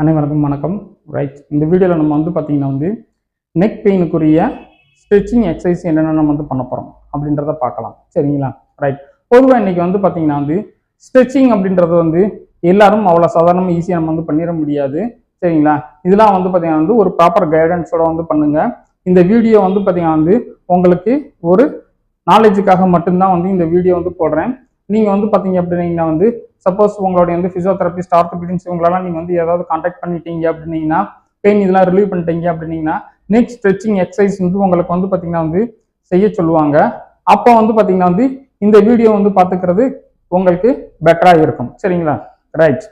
அனைவருக்கும் வணக்கம். ரைட், இந்த வீடியோவில் நம்ம பார்த்தீங்கன்னா நெக் பெயினுக்குரிய ஸ்ட்ரெச்சிங் எக்ஸசைஸ் என்னென்ன நம்ம பண்ண போகிறோம் அப்படின்றத பார்க்கலாம். சரிங்களா? ரைட், பொதுவாக இன்றைக்கி பார்த்தீங்கன்னா ஸ்ட்ரெச்சிங் அப்படின்றது எல்லாரும் அவ்வளோ சாதாரணமாக ஈஸியாக நம்ம பண்ணிட முடியாது. சரிங்களா? இதெல்லாம் பார்த்தீங்கன்னா ஒரு ப்ராப்பர் கைடன்ஸோட பண்ணுங்கள். இந்த வீடியோ பார்த்தீங்கன்னா உங்களுக்கு ஒரு நாலேஜுக்காக மட்டும்தான் இந்த வீடியோ போடுறேன். நீங்கள் பார்த்தீங்க அப்படின்னீங்கன்னா சப்போஸ் உங்களுடைய ஃபிசியோதெரபிஸ்ட், ஆர்த்தோபெடிக்ஸ் இவங்களெல்லாம் நீங்கள் ஏதாவது கான்டாக்ட் பண்ணிட்டீங்க அப்படின்னீங்கன்னா, பெயின் இதெல்லாம் ரிலீவ் பண்ணிட்டீங்க அப்படின்னீங்கன்னா, நெக்ஸ்ட் ஸ்ட்ரெச்சிங் எக்ஸசைஸ் உங்களுக்கு பார்த்தீங்கன்னா செய்ய சொல்லுவாங்க. அப்போ பார்த்தீங்கன்னா இந்த வீடியோ பார்த்துக்கிறது உங்களுக்கு பெட்டராக இருக்கும். சரிங்களா? ரைட்,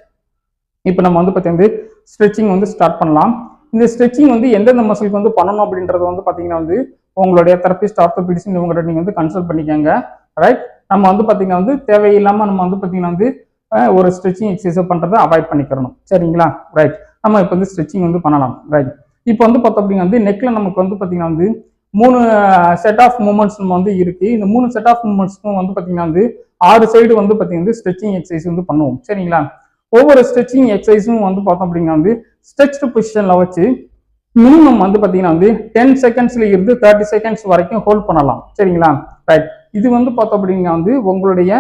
இப்போ நம்ம பார்த்தீங்கன்னா ஸ்ட்ரெச்சிங் ஸ்டார்ட் பண்ணலாம். இந்த ஸ்ட்ரெச்சிங் எந்தெந்த மசிலுக்கு பண்ணணும் அப்படின்றது பார்த்தீங்கன்னா உங்களுடைய தெரபிஸ்ட், ஆர்த்தோபெடிக்ஸ் இவங்கள்ட்ட நீங்கள் கன்சல்ட் பண்ணிக்கோங்க. ரைட், நம்ம பார்த்தீங்கன்னா தேவையில்லாமல் நம்ம பார்த்தீங்கன்னா ஒரு ஸ்ட்ரெச்சிங் எக்ஸசைஸ் பண்ணுறதை அவாய்ட் பண்ணிக்கிறணும். சரிங்களா? ரைட், நம்ம இப்போ ஸ்ட்ரெச்சிங் பண்ணலாம். ரைட், இப்போ பார்த்தோம் அப்படின்னா நெக்கில் நமக்கு பார்த்தீங்கன்னா 3 செட் ஆஃப் மூமெண்ட்ஸ் நம்ம இருக்கு. இந்த 3 செட் ஆஃப் மூமெண்ட்ஸ்க்கும் பார்த்தீங்கன்னா 6 சைடு பார்த்தீங்கன்னா ஸ்ட்ரெச்சிங் எக்ஸசைஸ் பண்ணுவோம். சரிங்களா? ஒவ்வொரு ஸ்ட்ரெச்சிங் எக்ஸசைஸும் பார்த்தோம் அப்படின்னா ஸ்ட்ரெச்டு பொசிஷனில் வச்சு மினிமம் பார்த்தீங்கன்னா 10 செகண்ட்ஸ்ல இருந்து 30 செகண்ட்ஸ் வரைக்கும் ஹோல்ட் பண்ணலாம். சரிங்களா? ரைட், இது பார்த்தோம் அப்படின்னா உங்களுடைய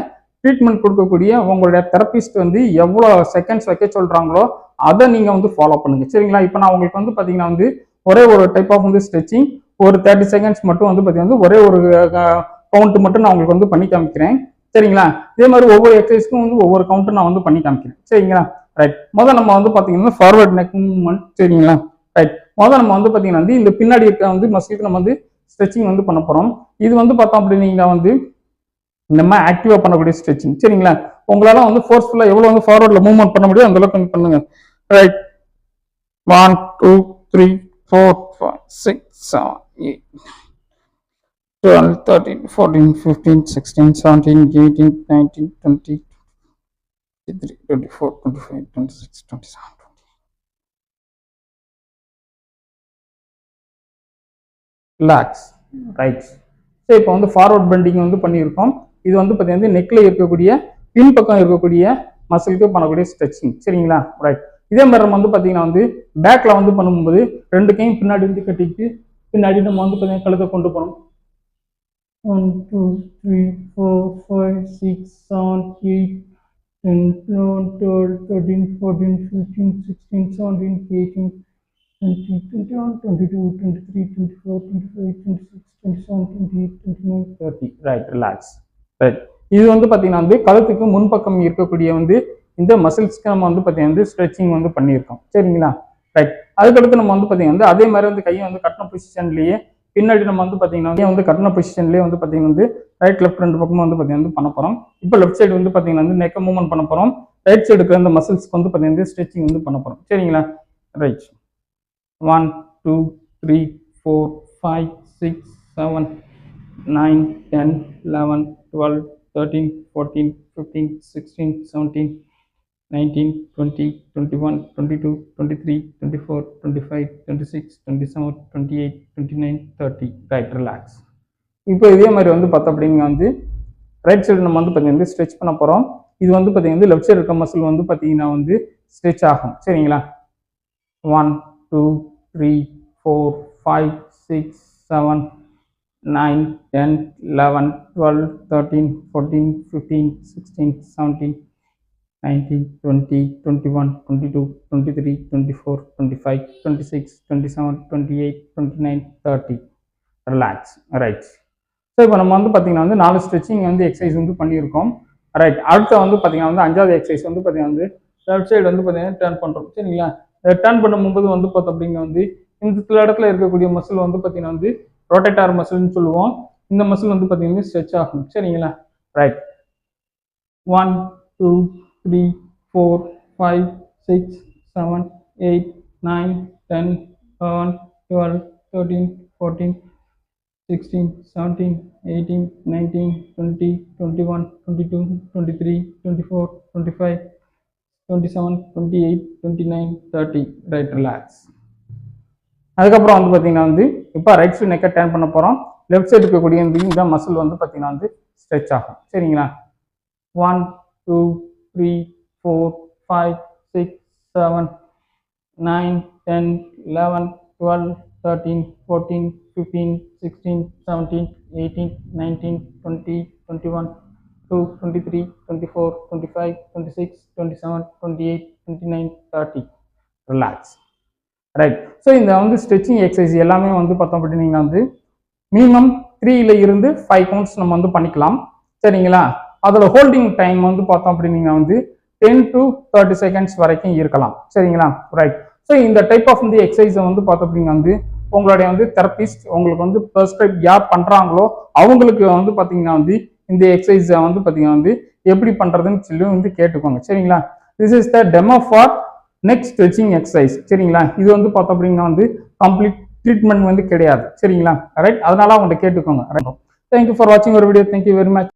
ட்ரீட்மெண்ட் கொடுக்கக்கூடிய உங்களுடைய தெரபிஸ்ட் எவ்வளோ செகண்ட்ஸ் வைக்க சொல்றாங்களோ அதை நீங்க ஃபாலோ பண்ணுங்க. சரிங்களா? இப்போ நான் உங்களுக்கு பார்த்தீங்கன்னா ஒரே ஒரு டைப் ஆஃப் ஸ்ட்ரெச்சிங் ஒரு 30 செகண்ட்ஸ் மட்டும் பார்த்தீங்கன்னா ஒரே ஒரு கவுண்ட் மட்டும் நான் உங்களுக்கு பண்ணி காமிக்கிறேன். சரிங்களா? இதே மாதிரி ஒவ்வொரு எக்ஸசைஸ்க்கும் ஒவ்வொரு கவுண்ட் நான் பண்ணி காமிக்கிறேன். சரிங்களா? ரைட், முதல்ல நம்ம பார்த்தீங்கன்னா ஃபார்வர்ட் நெக் மூவ்மெண்ட். சரிங்களா? ரைட், முதல்ல நம்ம பார்த்தீங்கன்னா இந்த பின்னாடி இருக்க மசிலுக்கு நம்ம ஸ்ட்ரெச்சிங் பண்ண போறோம். இது பார்த்தோம் அப்படின்னா நம்ம ஆக்டிவா பண்ணக்கூடிய ஸ்ட்ரெச்சிங். சரிங்களா? உங்களால ஃபோர்ஸ்ஃபுல்லா எவ்வளவு ஃபார்வர்ட்ல மூவ்மெண்ட் பண்ண முடியும் அந்த அளவுக்கு பண்ணுங்க. Right, 1 2 3 4 5 6 7 8 12 13 14 15 16 17 18 19 20 23 24 25 26 27 relax. ரைட், ஸோ இப்போ ஃபார்வர்ட் பெண்டிங் பண்ணியிருக்கோம். இது பார்த்தீங்கன்னா நெக்ல இருக்கக்கூடிய பின்பக்கம் இருக்கக்கூடிய மசிலுக்கு பண்ணக்கூடிய ஸ்ட்ரெச்சிங். சரிங்களா? ரைட், இதே மாதிரி நம்ம பார்த்தீங்கன்னா பேக்ல பண்ணும்போது 2 கையும் பின்னாடி கட்டிட்டு பின்னாடி நம்ம பார்த்தீங்கன்னா கழுத்தை கொண்டு போகணும். 1 2 3 4 5 6 7 8 10 11 12 13 14 15 16 17 18 20 21 22 23 24 25 26 27 28 29 30. Right, relax. ரைட், இது பார்த்தீங்கன்னா கழுத்துக்கு முன்பக்கம் இருக்கக்கூடிய இந்த மசில்ஸ்க்கு நம்ம பார்த்தீங்கன்னா ஸ்ட்ரெச்சிங் பண்ணியிருக்கோம். சரிங்களா? ரைட், அதுக்கடுத்து நம்ம பார்த்தீங்கன்னா அதே மாதிரி கையை கட்டின பொசிஷன்லேயே பின்னாடி நம்ம பார்த்தீங்கன்னா கட்டின பொசிஷன்லேயே பார்த்தீங்கன்னா ரைட் லெஃப்ட் 2 பக்கமும் பார்த்தீங்கன்னா பண்ண போகிறோம். இப்போ லெஃப்ட் சைடு பார்த்தீங்கன்னா நெக் மூவ்மெண்ட் பண்ண போகிறோம். ரைட் சைடு இருக்கிற அந்த மசில்ஸ்க்கு பார்த்தீங்கன்னா ஸ்ட்ரெச்சிங் பண்ண போகிறோம். சரிங்களா? ரைட், 1 2 3 4 5 6 7 9 10 11 12 13 14 15 16 17 19 20 21 22 23 24 25 26 27 28 29 30. Right, relax. இப்போ இதே மாதிரி பார்த்தோம் அப்படிங்க ரைட் சைடு நம்ம பார்த்தீங்கன்னா ஸ்ட்ரெச் பண்ண போகிறோம். இது பார்த்தீங்கன்னா லெஃப்ட் சைடு இருக்க மசில் பார்த்தீங்கன்னா ஸ்ட்ரெச் ஆகும். சரிங்களா? 1 2 3 4 5 6 7 9 10 11 12 13 14 15 16 17 19 20 21 22 23 24 25 26 27 28 29 30. ரிலாக்ஸ். ரைட், ஸோ இப்போ நம்ம பார்த்தீங்கன்னா 4 ஸ்ட்ரெச்சிங் எக்ஸசைஸ் பண்ணியிருக்கோம். ரைட், அடுத்த பார்த்தீங்கன்னா 5வது எக்ஸசைஸ் பார்த்தீங்கன்னா லெஃப்ட் சைடு பார்த்தீங்கன்னா டர்ன் பண்ணுறோம். சரிங்களா? டர்ன் பண்ணும்போது பார்த்தோம் அப்படின்னா இந்த சில இடத்துல இருக்கக்கூடிய மசில் பார்த்தீங்கன்னா ரொட்டேட்டார் மசில்னு சொல்லுவோம். இந்த மசில் பார்த்தீங்கன்னா ஸ்ட்ரெச் ஆகும். சரிங்களா? ரைட், 1 2 3 4 5 6 7 8 9 10 11 12 13 14 16 17 18 19 20 21 22 23 24 25 27 28 29 30. Right, relax. அதுக்கப்புறம் பார்த்தீங்கன்னா இப்போ ரைட் சைடு நெக்கை டர்ன் பண்ண போகிறோம். லெஃப்ட் சைடு இருக்கக்கூடிய இந்த மசில் பார்த்தீங்கன்னா ஸ்ட்ரெச் ஆகும். சரிங்களா? 1 2 3 4 5 6 7 9, 10, 11, 12, 13, 14, 15, 16, 17, 18, 19, 20, 21, 22, 23, 24, 25, 26, 27, 28, 29, 30. ரிலாக்ஸ். ரைட். ஸோ இந்த வந்து ஸ்ட்ரெச்சிங் எக்ஸசைஸ் எல்லாமே வந்து பார்த்தோம் அப்படின்னா வந்து மினிமம் 3ல இருந்து 5 கவுண்ட்ஸ் நம்ம வந்து பண்ணிக்கலாம். சரிங்களா? அதோட ஹோல்டிங் டைம் வந்து பார்த்தோம் அப்படின்னா வந்து 10 to 30 செகண்ட்ஸ் வரைக்கும் இருக்கலாம். சரிங்களா? ரைட். ஸோ இந்த டைப் ஆஃப் வந்து எக்ஸசைஸை வந்து பார்த்தோம் அப்படின்னா வந்து உங்களுடைய வந்து தெரபிஸ்ட் உங்களுக்கு வந்து ப்ரெஸ்கிரைப் யார் பண்ணுறாங்களோ அவங்களுக்கு வந்து பார்த்தீங்கன்னா வந்து இந்த எக்ஸசைஸை வந்து பார்த்தீங்கன்னா வந்து எப்படி பண்ணுறதுன்னு சொல்லி வந்து கேட்டுக்கோங்க. சரிங்களா? This is the demo for neck stretching exercise. சரிங்களா? இது வந்து பார்த்தோம் அப்படின்னா வந்து கம்ப்ளீட் ட்ரீட்மெண்ட் வந்து கிடையாது. சரிங்களா? ரைட். அதனால அவங்கள்ட்ட கேட்டுக்கோங்க. ரைட். தேங்க்யூ ஃபார் வாட்சிங் ஒரு வீடியோ. Thank you very much.